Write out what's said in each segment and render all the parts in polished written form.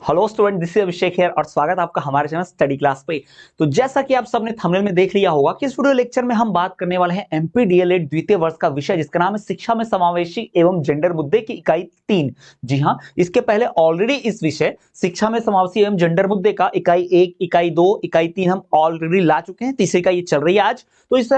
Hello student, this is अभिषेक है और स्वागत है आपका हमारे चैनल स्टडी क्लास पे। तो जैसा कि आप सबने थंबनेल में देख लिया होगा कि इस वीडियो लेक्चर में हम बात करने वाले हैं एमपी डीएलएड द्वितीय वर्ष का विषय जिसका नाम है शिक्षा में समावेशी एवं जेंडर मुद्दे की इकाई 3। जी हाँ, इसके पहले ऑलरेडी इस विषय शिक्षा में समावेशी एवं जेंडर मुद्दे का इकाई 1, इकाई 2, इकाई 3 हम ऑलरेडी ला चुके हैं। तीसरी इकाई चल रही है आज। तो इस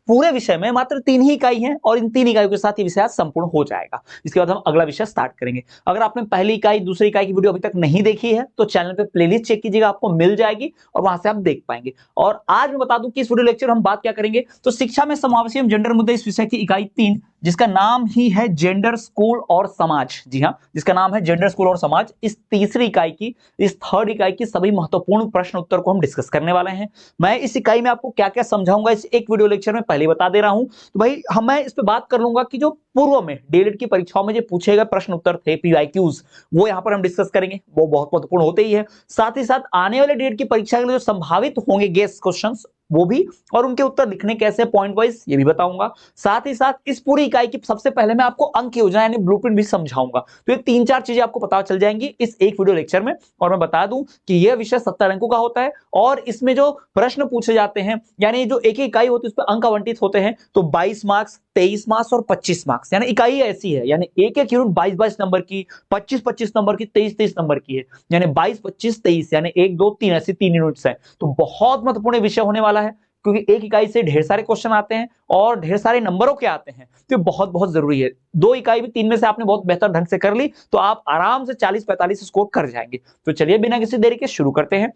पूरे विषय में मात्र 3 ही इकाई है और इन 3 इकाइयों के साथ ये विषय आज संपूर्ण हो जाएगा। इसके बाद हम अगला विषय स्टार्ट करेंगे। अगर आपने पहली इकाई दूसरी इकाई की वीडियो अभी तक नहीं देखी है तो चैनल पे प्लेलिस्ट चेक कीजिएगा, आपको मिल जाएगी और वहां से आप देख पाएंगे। और आज मैं बता दूं कि इस वीडियो लेक्चर हम बात क्या करेंगे, तो शिक्षा में समावेशी एवं जेंडर मुद्दे इस विषय की इकाई 3 जिसका नाम ही है जेंडर स्कूल और समाज। जी हाँ, जिसका नाम है जेंडर स्कूल और समाज। इस तीसरी इकाई की, इस थर्ड इकाई की सभी महत्वपूर्ण प्रश्न उत्तर को हम डिस्कस करने वाले हैं। मैं इस इकाई में आपको क्या क्या समझाऊंगा इस एक वीडियो लेक्चर में पहले बता दे रहा हूं। तो भाई मैं इस पे बात कर लूंगा कि जो पूर्व में डीएलएड की परीक्षाओं में जो पूछे गए प्रश्न उत्तर थे, पीवाईक्यूज, वो यहां पर हम डिस्कस करेंगे। वो बहुत महत्वपूर्ण होते ही है। साथ ही साथ आने वाले डीएलएड की परीक्षा के लिए जो संभावित होंगे गेस क्वेश्चंस वो भी, और उनके उत्तर लिखने कैसे पॉइंट वाइज ये भी बताऊंगा। साथ ही साथ इस पूरी इकाई की सबसे पहले मैं आपको अंक योजना यानी ब्लूप्रिंट भी समझाऊंगा। तो ये 3-4 चीजें आपको पता चल जाएंगी इस एक वीडियो लेक्चर में। और मैं बता दूं कि यह विषय 70 अंकों का होता है और इसमें जो प्रश्न पूछे जाते हैं यानी जो एक इकाई होती है उस पर अंक आवंटित होते हैं। तो 22 मार्क्स, 23 मार्क्स और 25 मार्क्स, यानी इकाई ऐसी है, यानी एक एक यूनिट 22-22 नंबर की, 25-25 नंबर की, 23-23 नंबर की है। यानी 22-25-23 यानी 1, 2, 3 ऐसी 3 यूनिट्स है। तो बहुत महत्वपूर्ण विषय होने वाला है क्योंकि एक इकाई से ढेर सारे क्वेश्चन आते हैं और ढेर सारे नंबरों के आते हैं। तो बहुत बहुत जरूरी है। 2 इकाई भी 3 में से आपने बहुत बेहतर ढंग से कर ली तो आप आराम से 40-45 स्कोर कर जाएंगे। तो चलिए बिना किसी देरी के शुरू करते हैं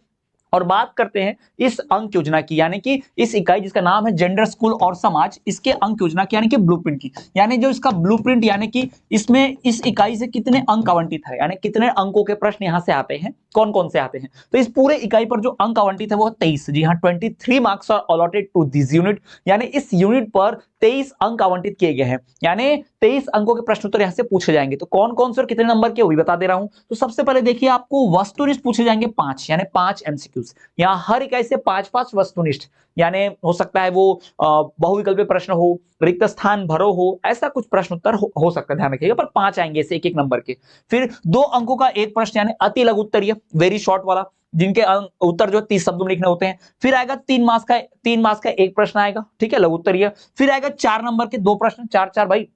और बात करते हैं इस अंक योजना की, यानी कि इस इकाई जिसका नाम है जेंडर स्कूल और समाज, इसके अंक योजना की यानी कि ब्लूप्रिंट की। यानी जो इसका ब्लूप्रिंट यानी कि इसमें इस इकाई से कितने अंक आवंटित है, यानी कितने अंकों के प्रश्न यहां से आते हैं, कौन कौन से आते हैं। तो इस पूरे इकाई पर जो अंक आवंटित है वो 23। जी हाँ, 23 marks are allotted to this unit. यानी इस यूनिट पर 23 अंक आवंटित किए गए हैं। यानी 23 अंकों के प्रश्न उत्तर यहां से पूछे जाएंगे। तो कौन कौन से और कितने नंबर के वो भी बता दे रहा हूं। तो सबसे पहले देखिए, आपको वस्तुनिष्ठ पूछे जाएंगे 5, यानी 5 एमसीक्यूज। यहाँ हर इकाई से 5-5 वस्तुनिष्ठ, यानी हो सकता है वो बहुविकल्पीय प्रश्न हो, रिक्त स्थान भरो हो, ऐसा कुछ प्रश्न उत्तर हो सकता है, ध्यान रखिएगा। पर 5 आएंगे इसे एक एक नंबर के। फिर 2 अंकों का एक प्रश्न यानी अति लघु उत्तरीय, वेरी शॉर्ट वाला, जिनके उत्तर जो 30 शब्दों में लिखने होते हैं। फिर आएगा 3 मार्क्स का एक प्रश्न आएगा, ठीक है, लघु उत्तरीय। फिर आएगा 4 नंबर के 2 प्रश्न, 4-4 भाई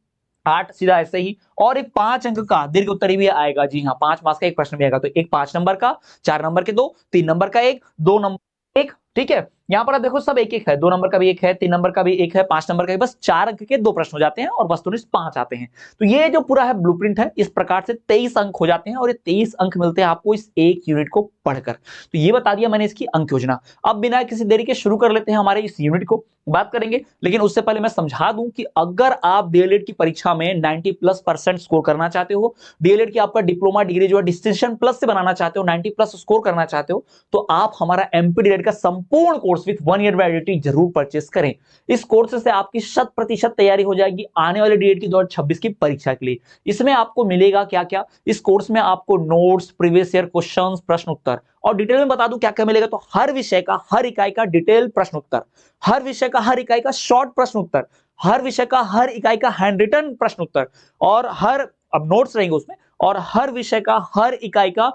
8 सीधा ऐसे ही। और एक 5 अंक का दीर्घ उत्तरीय भी आएगा। जी हाँ, 5 मार्क्स का एक प्रश्न भी आएगा। तो एक 5 नंबर का, 4 नंबर के 2, 3 नंबर का 1, 2 नंबर 1, ठीक है। यहां पर आप देखो सब एक एक है, 2 नंबर का भी एक है, 3 नंबर का भी एक है, 5 नंबर का भी। बस 4 अंक के 2 प्रश्न हो जाते हैं और वस्तुनिष्ठ 5 आते हैं। तो ये जो पूरा है ब्लूप्रिंट है, इस प्रकार से 23 अंक हो जाते हैं और ये 23 अंक मिलते हैं आपको इस एक यूनिट को पढ़कर। तो ये बता दिया मैंने इसकी अंक योजना। अब बिना किसी देरी के शुरू कर लेते हैं हमारे इस यूनिट को, बात करेंगे। लेकिन उससे पहले मैं समझा दूं कि अगर आप डीएलएड की परीक्षा में 90+% स्कोर करना चाहते हो, डीएलएड की आपका डिप्लोमा डिग्री जो है डिस्टिंक्शन प्लस से बनाना चाहते हो, 90+ स्कोर करना चाहते हो, तो आप हमारा एमपी डीएलएड का संपूर्ण कोर्स विद 1 ईयर वैलिडिटी जरूर परचेस करें। इस कोर्स से आपकी 100% तैयारी हो जाएगी आने वाले डीएलएड की 2026 की परीक्षा के लिए। इसमें आपको मिलेगा क्या क्या, इस कोर्स में आपको नोट्स, प्रीवियस ईयर क्वेश्चंस, प्रश्न उत्तर, और डिटेल में बता दूं क्या क्या मिलेगा। तो हर विषय का, हर इकाई का डिटेल प्रश्न उत्तर, हर विषय का, हर इकाई का शॉर्ट प्रश्न उत्तर, हर विषय का, हर इकाई का हैंड रिटन प्रश्न उत्तर, और हर, अब नोट्स रहेंगे उसमें, और हर विषय का, हर इकाई का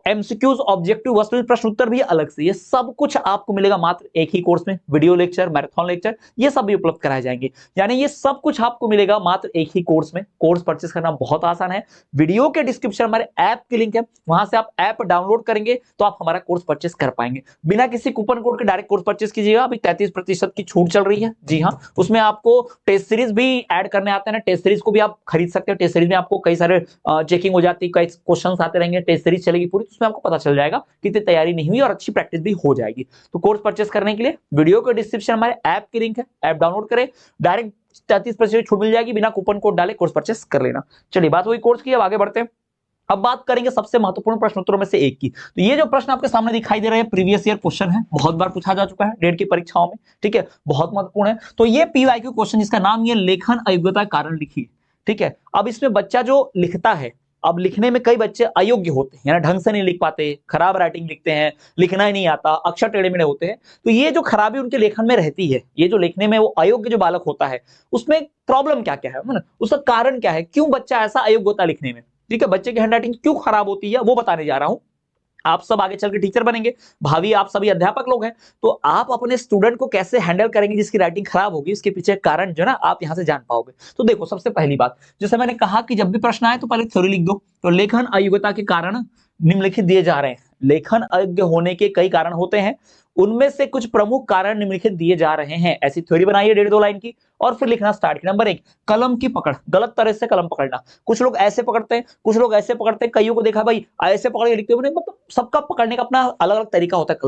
एमसीक्यूज, ऑब्जेक्टिव, वस्तुनिष्ठ प्रश्न उत्तर भी अलग से। ये सब कुछ आपको मिलेगा मात्र एक ही कोर्स में। वीडियो लेक्चर, मैराथन लेक्चर, ये सब भी उपलब्ध कराए जाएंगे। यानी ये सब कुछ आपको मिलेगा मात्र एक ही कोर्स में। कोर्स परचेस करना बहुत आसान है। वीडियो के डिस्क्रिप्शन हमारे ऐप की लिंक है, वहां से आप ऐप डाउनलोड करेंगे तो आप हमारा कोर्स परचेस कर पाएंगे बिना किसी कूपन कोड के। डायरेक्ट कोर्स परचेस कीजिएगा। अभी 33% की छूट चल रही है। जी हाँ, उसमें आपको टेस्ट सीरीज भी ऐड करने आते हैं ना, टेस्ट सीरीज को भी आप खरीद सकते हैं। टेस्ट सीरीज में आपको कई सारे चेकिंग हो जाती है, कई क्वेश्चन आते रहेंगे, टेस्ट सीरीज चलेगी पूरी, तो उसमें आपको पता चल जाएगा कितनी तैयारी नहीं हुई और अच्छी प्रैक्टिस भी हो जाएगी। तो कोर्स परचेस करने के लिए वीडियो के डिस्क्रिप्शन हमारे ऐप की लिंक है, ऐप डाउनलोड करें, डायरेक्ट 33% छूट मिल जाएगी, बिना कूपन कोड डाले कोर्स परचेस कर लेना। चलिए, बात हुई कोर्स की, अब आगे बढ़ते हैं। अब बात करेंगे सबसे महत्वपूर्ण प्रश्न उत्तरों में से एक की। तो ये जो प्रश्न आपके सामने दिखाई दे रहे हैं प्रीवियस ईयर क्वेश्चन है, बहुत बार पूछा जा चुका है डेट की परीक्षाओं में, ठीक है, बहुत महत्वपूर्ण है। तो ये पीवाईक्यू क्वेश्चन जिसका नाम ये लेखन अयोग्यता कारण लिखिए, ठीक है। अब इसमें बच्चा जो लिखता है, अब लिखने में कई बच्चे अयोग्य होते हैं, यानी ढंग से नहीं लिख पाते, खराब राइटिंग लिखते हैं, लिखना ही नहीं आता, अक्षर टेढ़े मेढ़े होते हैं। तो ये जो खराबी उनके लेखन में रहती है, ये जो लिखने में वो अयोग्य जो बालक होता है, उसमें प्रॉब्लम क्या क्या है, उसका कारण क्या है, क्यों बच्चा ऐसा अयोग्य होता है लिखने में, ठीक है, बच्चे की हैंडराइटिंग क्यों खराब होती है वो बताने जा रहा हूं। आप सब आगे चल के टीचर बनेंगे, भावी आप सभी अध्यापक लोग हैं, तो आप अपने स्टूडेंट को कैसे हैंडल करेंगे जिसकी राइटिंग खराब होगी, इसके पीछे कारण जो ना आप यहां से जान पाओगे। तो देखो, सबसे पहली बात, जैसे मैंने कहा कि जब भी प्रश्न आए तो पहले थ्योरी लिख दो। तो लेखन अयोग्यता के कारण निम्नलिखित दिए जा रहे हैं। लेखन अयोग्य होने के कई कारण होते हैं, उनमें से कुछ प्रमुख कारण निम्नलिखित दिए जा रहे हैं। ऐसी थ्योरी बनाइए 1.5-2 लाइन की और फिर लिखना स्टार्ट किया। नंबर 1, कलम की पकड़, गलत तरह से कलम पकड़ना। कुछ लोग ऐसे पकड़ते हैं, कुछ लोग ऐसे पकड़ते हैं, कईयों को देखा भाई ऐसे पकड़ के लिखते हुए, मतलब सबका पकड़ने का अपना अलग अलग तरीका होता है।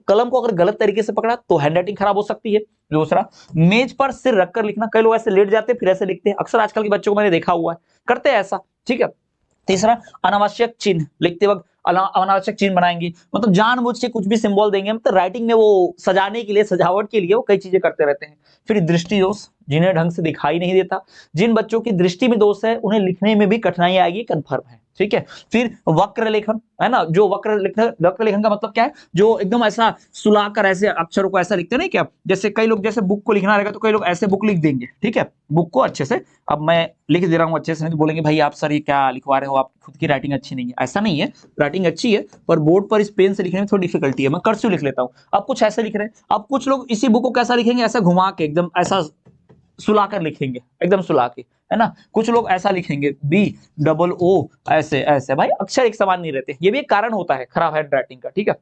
कलम को अगर गलत तरीके से पकड़ा तो हैंडराइटिंग खराब हो सकती है। दूसरा, मेज पर सिर रखकर लिखना। कई लोग ऐसे लेट जाते हैं फिर ऐसे लिखते हैं, अक्सर आजकल के बच्चों को मैंने देखा हुआ है, करते हैं ऐसा, ठीक है। तीसरा, अनावश्यक चिन्ह लिखते वक्त अनावश्यक चिन्ह बनाएंगे, मतलब जानबूझ के कुछ भी सिंबल देंगे, मतलब राइटिंग में वो सजाने के लिए, सजावट के लिए वो कई चीजें करते रहते हैं। फिर दृष्टि दोष, जिन्हें ढंग से दिखाई नहीं देता। जिन बच्चों की दृष्टि में दोष है उन्हें लिखने में भी कठिनाई आएगी, कंफर्म है, ठीक है। फिर वक्र लेखन, है ना, जो वक्र लेखन का मतलब क्या है, जो एकदम ऐसा सुलाकर ऐसे अक्षरों को ऐसा लिखते हैं ना, क्या जैसे कई लोग जैसे बुक को लिखना रहेगा तो कई लोग ऐसे बुक लिख देंगे, ठीक है, बुक को अच्छे से। अब मैं लिख दे रहा हूं अच्छे से, नहीं तो बोलेंगे भाई आप सर ये क्या लिखवा रहे हो, आप खुद की राइटिंग अच्छी नहीं है। ऐसा नहीं है, राइटिंग अच्छी है, पर बोर्ड पर इस पेन से लिखने में थोड़ी डिफिकल्टी है, मैं कर्सिव लिख लेता हूं। अब कुछ ऐसे लिख रहे हैं, अब कुछ लोग इसी बुक को कैसा लिखेंगे, ऐसा घुमा के एकदम ऐसा सुलाकर लिखेंगे, एकदम सुला के, है ना। कुछ लोग ऐसा लिखेंगे BOO, ऐसे ऐसे, भाई अक्षर एक समान नहीं रहते, ये भी एक कारण होता है खराब हैंड राइटिंग का, ठीक है।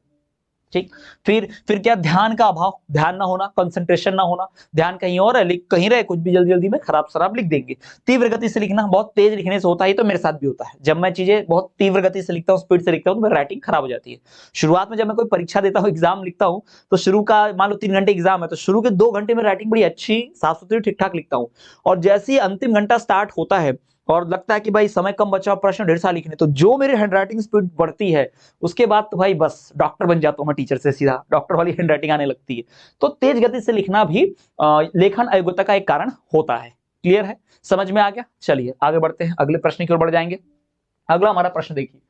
ठीक, फिर क्या, ध्यान का अभाव, ध्यान ना होना, कंसंट्रेशन ना होना, ध्यान कहीं और है, लिख कहीं रहे, कुछ भी जल्दी जल्दी में खराब शराब लिख देंगे। तीव्र गति से लिखना, बहुत तेज लिखने से होता है, तो मेरे साथ भी होता है, जब मैं चीजें बहुत तीव्र गति से लिखता हूँ, स्पीड से लिखता हूँ, तो मेरी राइटिंग खराब हो जाती है। शुरुआत में जब मैं कोई परीक्षा देता हूँ, एग्जाम लिखता हूँ, तो शुरू का मान लो 3 घंटे एग्जाम है, तो शुरू के 2 घंटे में राइटिंग बड़ी अच्छी साफ सुथरी ठीक ठाक लिखता हूँ, और जैसे ही अंतिम घंटा स्टार्ट होता है और लगता है कि भाई समय कम बचा, प्रश्न ढेर सारे लिखने, तो जो मेरी हैंडराइटिंग स्पीड बढ़ती है, उसके बाद तो भाई बस डॉक्टर बन जाता हूं मैं, टीचर से सीधा डॉक्टर वाली हैंडराइटिंग आने लगती है। तो तेज गति से लिखना भी लेखन अयोग्यता का एक कारण होता है। क्लियर है, समझ में आ गया? चलिए आगे बढ़ते हैं, अगले प्रश्न की ओर बढ़ जाएंगे। अगला हमारा प्रश्न देखिए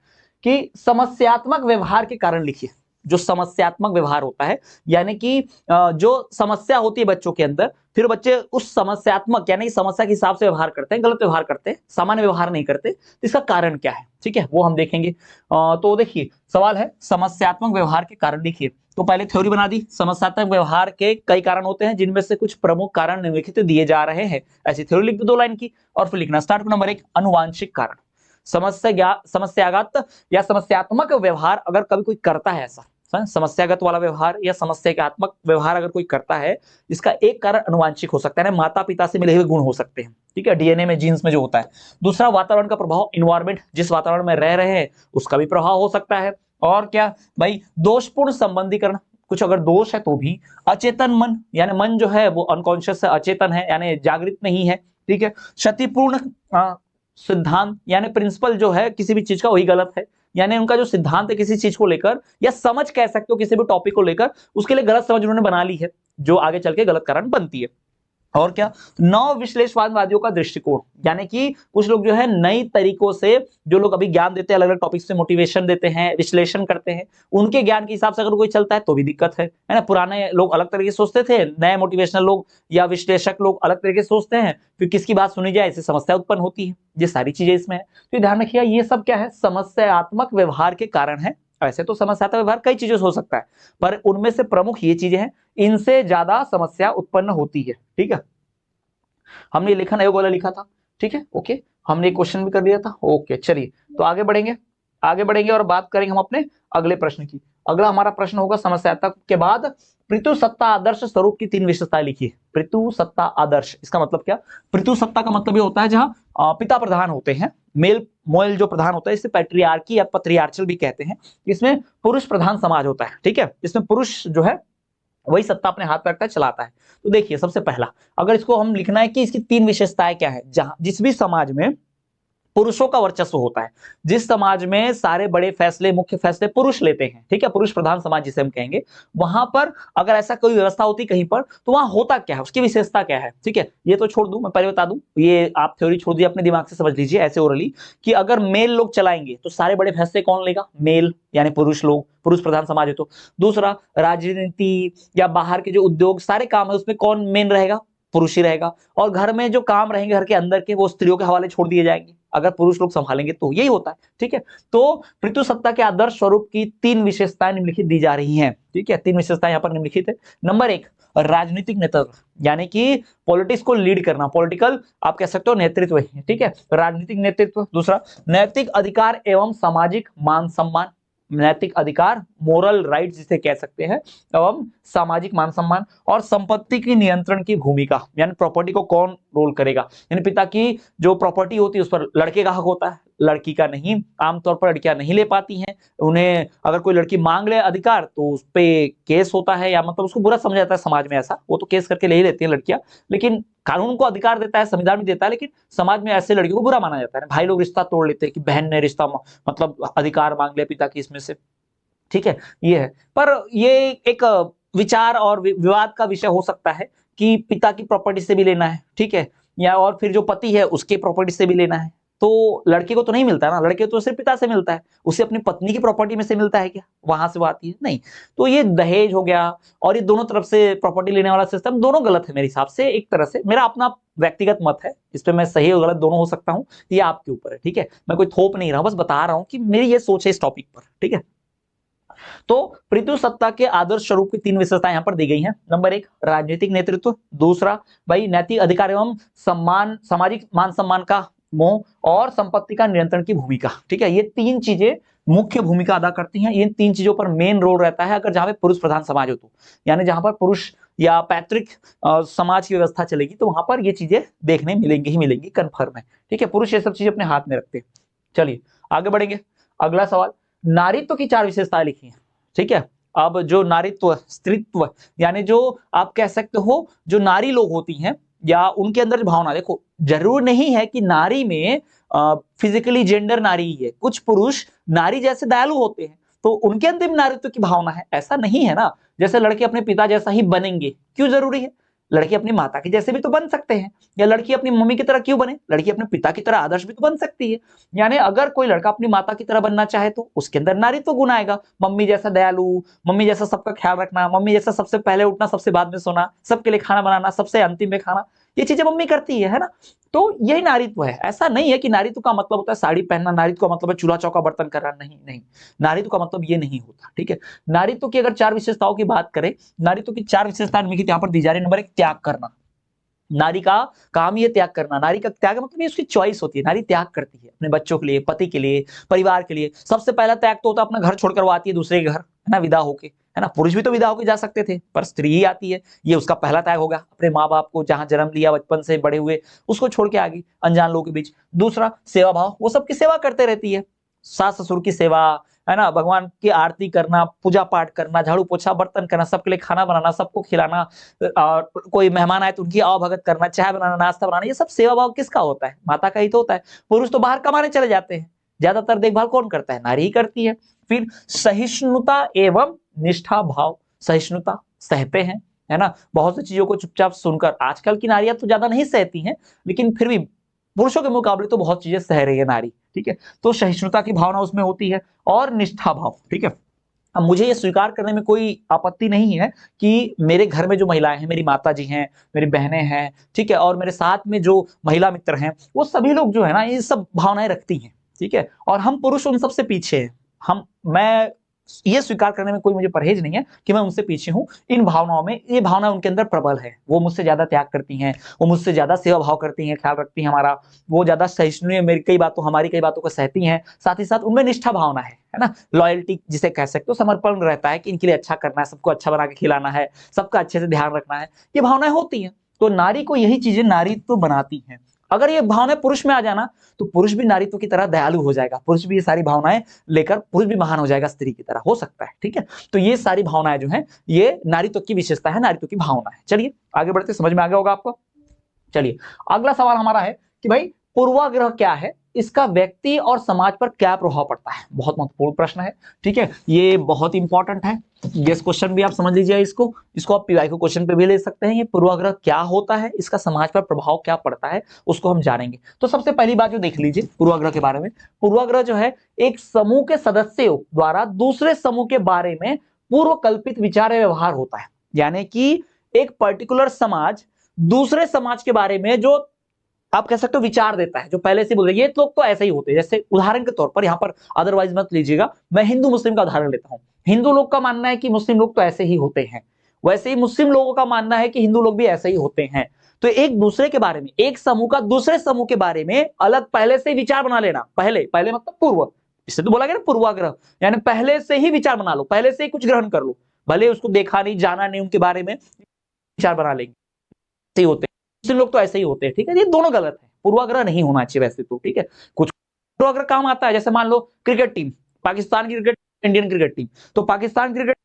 कि समस्यात्मक व्यवहार के कारण लिखिए। जो समस्यात्मक व्यवहार होता है, यानी कि जो समस्या होती है बच्चों के अंदर, फिर बच्चे उस समस्यात्मक यानी कि समस्या के हिसाब से व्यवहार करते हैं, गलत व्यवहार करते हैं, सामान्य व्यवहार नहीं करते, तो इसका कारण क्या है, ठीक है, वो हम देखेंगे। तो देखिए सवाल है समस्यात्मक व्यवहार के कारण लिखिए। तो पहले थ्योरी बना दी, समस्यात्मक व्यवहार के कई कारण होते हैं, जिनमें से कुछ प्रमुख कारण निम्नलिखित दिए जा रहे हैं। ऐसी थ्योरी लिख दो 2 लाइन की और फिर लिखना स्टार्ट। नंबर 1, अनुवांशिक कारण। समस्यागत या समस्यात्मक व्यवहार अगर कभी कोई करता है, ऐसा समस्यागत वाला व्यवहार या समस्यात्मक व्यवहार अगर कोई करता है, इसका एक कारण अनुवांशिक हो सकता है, माता पिता से मिले हुए गुण हो सकते हैं, ठीक है, डीएनए में, जीन्स में जो होता है। दूसरा, वातावरण का प्रभाव, इन्वायरमेंट, जिस वातावरण में रह रहे हैं उसका भी प्रभाव हो सकता है। और क्या भाई, दोषपूर्ण संबंधीकरण, कुछ अगर दोष है तो भी। अचेतन मन, यानी मन जो है वो अनकॉन्शियस है, अचेतन है, यानी जागृत नहीं है, ठीक है। क्षतिपूर्ण सिद्धांत, यानी प्रिंसिपल जो है किसी भी चीज का वही गलत है, यानी उनका जो सिद्धांत है किसी चीज को लेकर, या समझ कह सकते हो किसी भी टॉपिक को लेकर, उसके लिए गलत समझ उन्होंने बना ली है, जो आगे चल के गलत कारण बनती है। और क्या, नव विश्लेषणवादियों का दृष्टिकोण, यानी कि कुछ लोग जो है नई तरीकों से, जो लोग अभी ज्ञान देते हैं, अलग अलग टॉपिक से मोटिवेशन देते हैं, विश्लेषण करते हैं, उनके ज्ञान के हिसाब से अगर कोई चलता है तो भी दिक्कत है ना। पुराने लोग अलग तरीके से सोचते थे, नए मोटिवेशनल लोग या विश्लेषक लोग अलग तरीके से सोचते हैं, फिर किसकी बात सुनी जाए, इससे समस्या उत्पन्न होती है। ये सारी चीजें इसमें है, तो ध्यान रखिए ये सब क्या है, समस्यात्मक व्यवहार के कारण है। ऐसे तो समस्यात्मक व्यवहार कई चीजों से हो सकता है, पर उनमें से प्रमुख ये चीजें हैं, इनसे ज्यादा समस्या उत्पन्न होती है, ठीक है। हमने लेखन अयोग वाला लिखा था, ठीक है, ओके, हमने क्वेश्चन भी कर दिया था, ओके। चलिए तो आगे बढ़ेंगे और बात करेंगे हम अपने अगले प्रश्न की। अगला हमारा प्रश्न होगा समस्यात्मक के बाद पितृसत्ता आदर्श स्वरूप की 3 विशेषताएं लिखिए। पितृसत्ता आदर्श, इसका मतलब क्या, पितृसत्ता का मतलब ये होता है जहां पिता प्रधान होते हैं, मेल जो प्रधान होता है, इसे पैट्रियार्की या पत्रियार्चल भी कहते हैं। इसमें पुरुष प्रधान समाज होता है, ठीक है, इसमें पुरुष जो है वही सत्ता अपने हाथ में रखता है, चलाता है। तो देखिए सबसे पहला, अगर इसको हम लिखना है कि इसकी 3 विशेषताएं क्या है, जहां जिस भी समाज में पुरुषों का वर्चस्व होता है, जिस समाज में सारे बड़े फैसले, मुख्य फैसले पुरुष लेते हैं, ठीक है, पुरुष प्रधान समाज जिसे हम कहेंगे, वहां पर अगर ऐसा कोई व्यवस्था होती कहीं पर, तो वहां होता क्या है, उसकी विशेषता क्या है, ठीक है। ये तो छोड़ दूं, मैं पहले बता दूं, ये आप थ्योरी छोड़ दिए, अपने दिमाग से समझ लीजिए ऐसे ओरली, कि अगर मेल लोग चलाएंगे तो सारे बड़े फैसले कौन लेगा, मेल, यानी पुरुष लोग, पुरुष प्रधान समाज है तो। दूसरा, राजनीति या बाहर के जो उद्योग सारे काम है उसमें कौन मेन रहेगा, पुरुष ही रहेगा। और घर में जो काम रहेंगे घर के अंदर के, वो स्त्रियों के हवाले छोड़ दिए जाएंगे, अगर पुरुष लोग संभालेंगे तो यही होता है। ठीक है, तो पितृसत्ता के आदर्श स्वरूप की 3 विशेषताएं निम्नलिखित दी जा रही हैं। ठीक है, 3 विशेषताएं यहाँ पर निम्नलिखित है। नंबर 1, राजनीतिक नेतृत्व, यानी कि पॉलिटिक्स को लीड करना, पॉलिटिकल आप कह सकते हो नेतृत्व है। ठीक है, राजनीतिक नेतृत्व। दूसरा, नैतिक अधिकार एवं सामाजिक मान सम्मान, नैतिक अधिकार, मोरल राइट जिसे कह सकते हैं, एवं सामाजिक मान सम्मान। और संपत्ति की नियंत्रण की भूमिका, यानी प्रॉपर्टी को कौन रोल करेगा, यानी पिता की जो प्रॉपर्टी होती है उस पर लड़के का हक होता है, लड़की का नहीं। आमतौर पर लड़कियां नहीं ले पाती हैं, उन्हें अगर कोई लड़की मांग ले अधिकार तो उस पे केस होता है, या मतलब उसको बुरा समझा जाता है समाज में, ऐसा वो तो केस करके ले ही लेती है लड़कियां। लेकिन कानून को अधिकार देता है, संविधान भी देता है, लेकिन समाज में ऐसे लड़कियों को बुरा माना जाता है। भाई लोग रिश्ता तोड़ लेते हैं कि बहन ने रिश्ता मतलब अधिकार मांग लिया पिता की इसमें से। ठीक है, ये है। पर ये एक विचार और विवाद का विषय हो सकता है कि पिता की प्रॉपर्टी से भी लेना है, ठीक है, या और फिर जो पति है उसके प्रॉपर्टी से भी लेना है। तो लड़के को तो नहीं मिलता ना, लड़के को तो सिर्फ पिता से मिलता है, उसे अपनी पत्नी की प्रॉपर्टी में से मिलता है क्या, वहां से वो आती है नहीं। तो ये दहेज हो गया और ये दोनों तरफ से प्रॉपर्टी लेने वाला सिस्टम दोनों गलत है मेरे हिसाब से। एक तरह से मेरा अपना व्यक्तिगत मत है, इस पे मैं सही और गलत दोनों हो सकता हूं, ये आपके ऊपर है। ठीक है, मैं कोई थोप नहीं रहा हूं, बस बता रहा हूं कि मेरी ये सोच है इस टॉपिक पर। ठीक है, तो पितृसत्ता के आदर्श स्वरूप की 3 विशेषताएं यहां पर दी गई हैं। नंबर 1, राजनीतिक नेतृत्व। दूसरा, भाई नैतिक अधिकार एवं सम्मान, सामाजिक मान सम्मान का मोह, और संपत्ति का नियंत्रण की भूमिका। ठीक है, ये 3 चीजें मुख्य भूमिका अदा करती हैं। इन 3 चीजों पर मेन रोल रहता है अगर जहां पे पुरुष प्रधान समाज हो तो, यानी जहां पर पुरुष या पैतृक समाज की व्यवस्था चलेगी तो वहां पर ये चीजें देखने मिलेंगी ही मिलेंगी, कन्फर्म है। ठीक है, पुरुष ये सब चीजें अपने हाथ में रखते हैं। चलिए आगे बढ़ेंगे। अगला सवाल, नारीत्व की 4 विशेषताएं लिखी हैं। ठीक है, अब जो नारीत्व, स्त्रीत्व, यानी जो आप कह सकते हो जो नारी लोग होती हैं या उनके अंदर भावना, देखो जरूर नहीं है कि नारी में फिजिकली जेंडर नारी ही है, कुछ पुरुष नारी जैसे दयालु होते हैं तो उनके अंदर भी नारीत्व की भावना है, ऐसा नहीं है ना। जैसे लड़के अपने पिता जैसा ही बनेंगे, क्यों जरूरी है? लड़के अपनी माता के जैसे भी तो बन सकते हैं, या लड़की अपनी मम्मी की तरह क्यों बने, लड़की अपने पिता की तरह आदर्श भी तो बन सकती है। यानी अगर कोई लड़का अपनी माता की तरह बनना चाहे तो उसके अंदर नारीत्व गुण आएगा, मम्मी जैसा दयालु, मम्मी जैसा सबका ख्याल रखना, मम्मी जैसा सबसे पहले उठना, सबसे बाद में सोना, सबके लिए खाना बनाना, सबसे अंतिम में खाना, ये चीजें मम्मी करती है ना। तो यही नारीत्व है। ऐसा नहीं है कि नारीत्व का मतलब होता है साड़ी पहनना, नारीत्व का मतलब है चूल्हा चौका बर्तन करना, नहीं नहीं, नारीत्व का मतलब ये नहीं होता। ठीक है, नारीत्व की अगर 4 विशेषताओं की बात करें, नारीत्व की 4 विशेषताएं निम्नलिखित यहाँ पर दी जा रही है। नंबर 1, त्याग करना। नारी का काम ये त्याग करना, नारी का त्याग मतलब ये उसकी चॉइस होती है, नारी त्याग करती है अपने बच्चों के लिए, पति के लिए, परिवार के लिए। सबसे पहला त्याग तो होता है अपना घर छोड़कर वो आती है दूसरे के घर, है ना, विदा होके, है ना। पुरुष भी तो विदा होके जा सकते थे पर स्त्री ही आती है, ये उसका पहला त्याग होगा, अपने माँ बाप को जहां जन्म लिया, बचपन से बड़े हुए, उसको छोड़ के आ गई अनजान लोगों के बीच। दूसरा, सेवा भाव, वो सबकी सेवा करते रहती है, सास ससुर की सेवा, है ना, भगवान की आरती करना, पूजा पाठ करना, झाड़ू पोछा बर्तन करना, सबके लिए खाना बनाना, सबको खिलाना, और कोई मेहमान आए तो उनकी आवभगत करना, चाय बनाना, नाश्ता बनाना, ये सब सेवा भाव किसका होता है? माता का ही तो होता है। पुरुष तो बाहर कमाने चले जाते हैं, ज्यादातर देखभाल कौन करता है? नारी ही करती है। फिर सहिष्णुता एवं निष्ठा भाव, सहिष्णुता, सहते हैं, है ना, बहुत सी चीजों को चुपचाप सुनकर। आजकल की नारियां तो ज्यादा नहीं सहती हैं, लेकिन फिर भी पुरुषों के मुकाबले तो बहुत चीजें सह रही है नारी। ठीक है, तो सहिष्णुता की भावना उसमें होती है, और निष्ठा भाव। ठीक है, अब मुझे ये स्वीकार करने में कोई आपत्ति नहीं है कि मेरे घर में जो महिलाएं हैं, मेरी माता जी हैं, मेरी बहनें हैं, ठीक है, और मेरे साथ में जो महिला मित्र हैं, वो सभी लोग जो है ना ये सब भावनाएं रखती हैं। ठीक है, और हम पुरुष उन सबसे पीछे हैं। मैं ये स्वीकार करने में कोई मुझे परहेज नहीं है कि मैं उनसे पीछे हूं इन भावनाओं में। ये भावना उनके अंदर प्रबल है, वो मुझसे ज्यादा त्याग करती हैं, वो मुझसे ज्यादा सेवा भाव करती हैं, ख्याल रखती हैं हमारा, वो ज्यादा सहिष्णु है, मेरी कई बातों, हमारी कई बातों को सहती हैं। साथ ही साथ उनमें निष्ठा भावना है ना, लॉयल्टी जिसे कह सकते हो, समर्पण रहता है कि इनके लिए अच्छा करना है, सबको अच्छा बना के खिलाना है, सबका अच्छे से ध्यान रखना है, ये भावनाएं होती हैं। तो नारी को यही चीजें नारीत्व तो बनाती हैं। अगर ये भावनाएं पुरुष में आ जाना तो पुरुष भी नारीत्व की तरह दयालु हो जाएगा, पुरुष भी ये सारी भावनाएं लेकर पुरुष भी महान हो जाएगा, स्त्री की तरह हो सकता है। ठीक है, तो ये सारी भावनाएं जो हैं ये नारीत्व की विशेषता है, नारीत्व की भावना है। चलिए आगे बढ़ते, समझ में आ गया होगा आपको। चलिए अगला सवाल हमारा है कि भाई पूर्वाग्रह क्या है, इसका व्यक्ति और समाज पर क्या प्रभाव पड़ता है? बहुत महत्वपूर्ण प्रश्न है। ठीक है, ये बहुत इंपॉर्टेंट है, गेस क्वेश्चन भी आप समझ लीजिए इसको आप पीवाईक्यू क्वेश्चन पे भी ले सकते हैं। ये पूर्वाग्रह क्या होता है, इसका समाज पर प्रभाव क्या पड़ता है, उसको हम जानेंगे। तो सबसे पहली बात जो देख लीजिए पूर्वाग्रह के बारे में, पूर्वाग्रह जो है एक समूह के सदस्यों द्वारा दूसरे समूह के बारे में पूर्व कल्पित विचार या व्यवहार होता है। यानी कि एक पर्टिकुलर समाज दूसरे समाज के बारे में जो आप कह सकते हो विचार देता है, जो पहले से बोल रहे ये लोग तो ऐसे ही होते हैं। जैसे उदाहरण के तौर पर यहाँ पर अदरवाइज मत लीजिएगा, मैं हिंदू मुस्लिम का उदाहरण लेता हूँ। हिंदू लोग का मानना है कि मुस्लिम लोग तो ऐसे ही होते हैं, वैसे ही मुस्लिम लोगों का मानना है कि हिंदू लोग भी ऐसे ही होते हैं। तो एक दूसरे के बारे में, एक समूह का दूसरे समूह के बारे में अलग पहले से विचार बना लेना, पहले पहले मतलब पूर्व, इससे तो बोला गया ना पूर्वाग्रह, यानी पहले से ही विचार बना लो, पहले से ही कुछ ग्रहण कर लो, भले उसको देखा नहीं जाना नहीं उनके बारे में, विचार बना लेंगे ऐसे ही होते हैं, मुस्लिम लोग तो ऐसे ही होते हैं। ठीक है, ये दोनों गलत है, पूर्वाग्रह नहीं होना चाहिए वैसे तो। ठीक है, कुछ पूर्वाग्रह काम आता है, जैसे मान लो क्रिकेट टीम, पाकिस्तान की क्रिकेट, इंडियन क्रिकेट टीम, तो पाकिस्तान क्रिकेट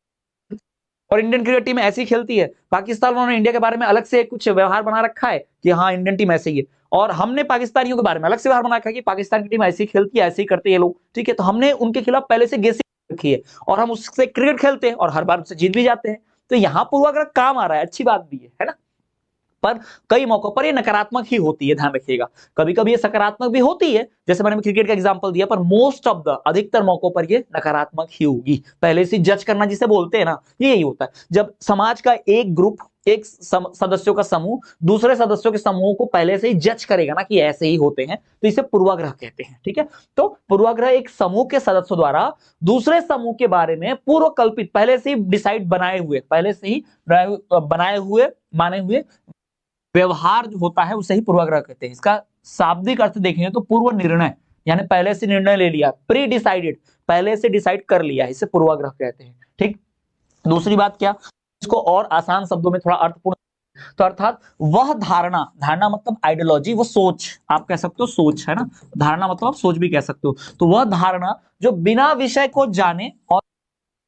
और इंडियन क्रिकेट टीम ऐसी खेलती है, पाकिस्तान उन्होंने इंडिया के बारे में अलग से कुछ व्यवहार बना रखा है कि हाँ इंडियन टीम ऐसे ही है, और हमने पाकिस्तानियों के बारे में अलग से व्यवहार बना रखा है कि पाकिस्तान की टीम ऐसी खेलती है, ऐसे ही करते हैं ये लोग। ठीक है, तो हमने उनके खिलाफ पहले से गेसिंग रखी है और हम उससे क्रिकेट खेलते हैं और हर बार उससे जीत भी जाते हैं। तो यहाँ पूर्वाग्रह काम आ रहा है, अच्छी बात भी है ना। पर कई मौकों पर ये नकारात्मक ही होती है, ध्यान रखिएगा। कभी कभी ये सकारात्मक भी होती है, जैसे मैंने क्रिकेट का एग्जांपल दिया, पर मोस्ट ऑफ द अधिकतर मौकों पर ये नकारात्मक ही होगी। पहले से जज करना जिसे बोलते हैं ना, ये यही होता है जब समाज का एक ग्रुप, एक सदस्यों का समूह दूसरे सदस्यों के समूह को पहले से ही जज करेगा ना कि ऐसे ही होते हैं, तो इसे पूर्वाग्रह कहते हैं। ठीक है, तो पूर्वाग्रह एक समूह के सदस्यों द्वारा दूसरे समूह के बारे में पूर्व कल्पित, पहले से ही डिसाइड बनाए हुए, पहले से ही बनाए हुए माने हुए व्यवहार जो होता है उसे ही पूर्वाग्रह कहते हैं। इसका शाब्दिक अर्थ देखेंगे तो पूर्व निर्णय, यानी पहले से निर्णय ले लिया, प्री डिसाइडेड, पहले से डिसाइड कर लिया, इसे पूर्वाग्रह कहते हैं। ठीक, दूसरी बात क्या, इसको और आसान शब्दों में थोड़ा अर्थपूर्ण, तो अर्थात वह धारणा, धारणा मतलब आइडियोलॉजी, वो सोच, आप कह सकते हो सोच है ना, धारणा मतलब आप सोच भी कह सकते हो। तो वह धारणा जो बिना विषय को जाने और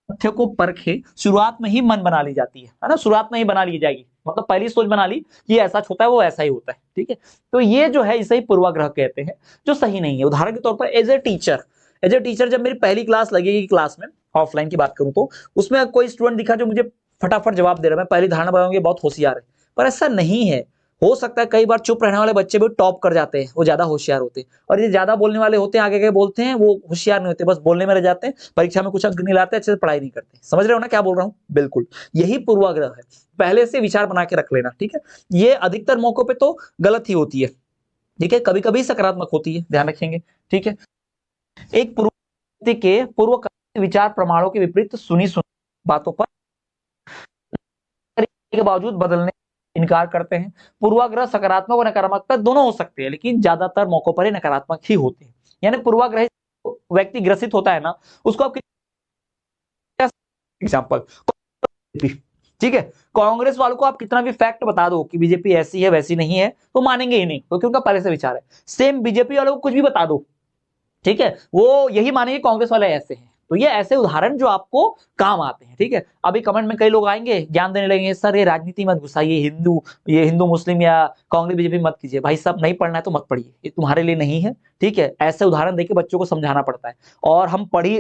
तथ्य को परखे शुरुआत में ही मन बना ली जाती है ना, शुरुआत में ही बना ली जाएगी, मतलब पहली सोच बना ली कि ऐसा होता है वो ऐसा ही होता है। ठीक है, तो ये जो है इसे ही पूर्वाग्रह कहते हैं, जो सही नहीं है। उदाहरण के तौर पर as a teacher, as a teacher जब मेरी पहली क्लास लगेगी, क्लास में ऑफलाइन की बात करूं तो उसमें कोई स्टूडेंट दिखा जो मुझे फटाफट जवाब दे रहा है, मैं पहली धारणा बनाऊंगी बहुत होशियार है, पर ऐसा नहीं है। हो सकता है कई बार चुप रहने वाले बच्चे भी टॉप कर जाते हैं, वो ज्यादा होशियार होते हैं, और ये ज्यादा बोलने वाले होते हैं, आगे आगे बोलते हैं, वो होशियार नहीं होते, बस बोलने में रह जाते हैं, परीक्षा में कुछ अंक नहीं लाते, अच्छे से पढ़ाई नहीं करते। समझ रहे हो ना क्या बोल रहा हूँ, बिल्कुल यही पूर्वाग्रह है, पहले से विचार बना के रख लेना। ठीक है, ये अधिकतर मौकों पे तो गलत ही होती है। ठीक है, कभी कभी सकारात्मक होती है, ध्यान रखेंगे। ठीक है, एक पूर्व के पूर्व विचार प्रमाणों के विपरीत सुनी सुनी बातों पर के बावजूद बदलने इनकार करते हैं। पूर्वाग्रह सकारात्मक और नकारात्मक दोनों हो सकते हैं, लेकिन ज्यादातर मौकों पर ही नकारात्मक ही होते हैं। यानी पूर्वाग्रह व्यक्ति ग्रसित होता है ना, उसको आप एग्जाम्पल, ठीक है, कांग्रेस वालों को आप कितना भी फैक्ट बता दो कि बीजेपी ऐसी है वैसी नहीं है, तो मानेंगे ही नहीं, क्योंकि उनका पहले से विचार है। सेम बीजेपी वालों को कुछ भी बता दो, ठीक है, वो यही मानेंगे कांग्रेस वाले ऐसे हैं। तो ये ऐसे उदाहरण जो आपको काम आते हैं। ठीक है, अभी कमेंट में कई लोग आएंगे ज्ञान देने लगेंगे, सर ये राजनीति मत घुसाइए, ये हिंदू मुस्लिम या कांग्रेस बीजेपी मत कीजिए। भाई साहब, नहीं पढ़ना है तो मत पढ़िए, ये तुम्हारे लिए नहीं है। ठीक है, ऐसे उदाहरण देके बच्चों को समझाना पड़ता है, और हम पढ़ी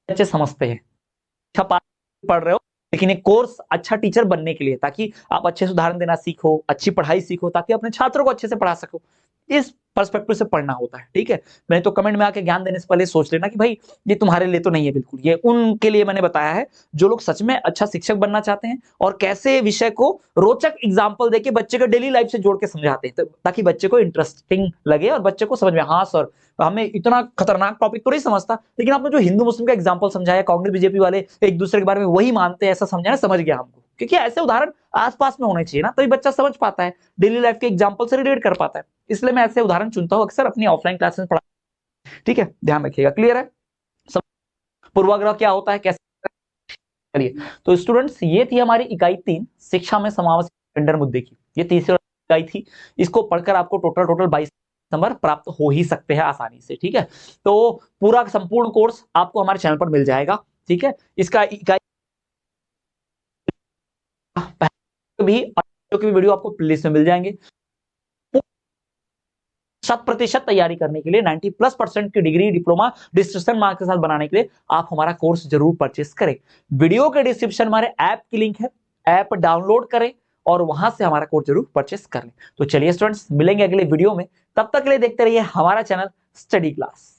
अच्छे समझते हैं, अच्छा पढ़ रहे हो, लेकिन ये कोर्स अच्छा टीचर बनने के लिए, ताकि आप अच्छे से उदाहरण देना सीखो, अच्छी पढ़ाई सीखो, ताकि अपने छात्रों को अच्छे से पढ़ा सको। इस पर्सपेक्टिव से पढ़ना होता है। ठीक है, मैंने तो कमेंट में आके ज्ञान देने से पहले सोच लेना कि भाई ये तुम्हारे लिए तो नहीं है, बिल्कुल ये उनके लिए मैंने बताया है जो लोग सच में अच्छा शिक्षक बनना चाहते हैं, और कैसे विषय को रोचक एग्जाम्पल देके बच्चे को डेली लाइफ से जोड़ के समझाते हैं, ताकि बच्चे को इंटरेस्टिंग लगे और बच्चे को समझ में, हाँ सर हमें इतना खतरनाक टॉपिक तो नहीं समझता, लेकिन आपने जो हिंदू मुस्लिम का एग्जाम्पल समझाया, कांग्रेस बीजेपी वाले एक दूसरे के बारे में वही मानते हैं ऐसा समझाना, समझ गया हमको। क्योंकि ऐसे उदाहरण आसपास में होने चाहिए ना, तभी बच्चा समझ पाता है, डेली लाइफ के एग्जाम्पल से रिलेट कर पाता है। इसलिए मैं ऐसे उदाहरण चुनता हूं अक्सर अपनी ऑफलाइन क्लासेस में पढ़ा। ठीक है, ध्यान रखिएगा, क्लियर है सब। पूर्वाग्रह क्या होता है, कैसे, चलिए। तो स्टूडेंट्स, ये थी हमारी इकाई 3 शिक्षा में समावेश जेंडर मुद्दे की, ये तीसरी इकाई थी। इसको पढ़कर आपको टोटल 22 नंबर प्राप्त हो ही सकते हैं आसानी से। ठीक है, तो पूरा संपूर्ण कोर्स आपको हमारे चैनल पर मिल जाएगा। ठीक है, इसका इकाई भी वीडियो आपको प्लेलिस्ट में मिल जाएंगे। 100% तैयारी करने के लिए 90+% की डिग्री डिप्लोमा डिस्क्रिप्शन मार्क्स के साथ बनाने के लिए आप हमारा कोर्स जरूर परचेस करें। वीडियो के डिस्क्रिप्शन हमारे ऐप की लिंक है, ऐप डाउनलोड करें और वहां से हमारा कोर्स जरूर परचेस कर लें। तो चलिए स्टूडेंट्स, मिलेंगे अगले वीडियो में, तब तक के लिए देखते रहिए हमारा चैनल स्टडी क्लास।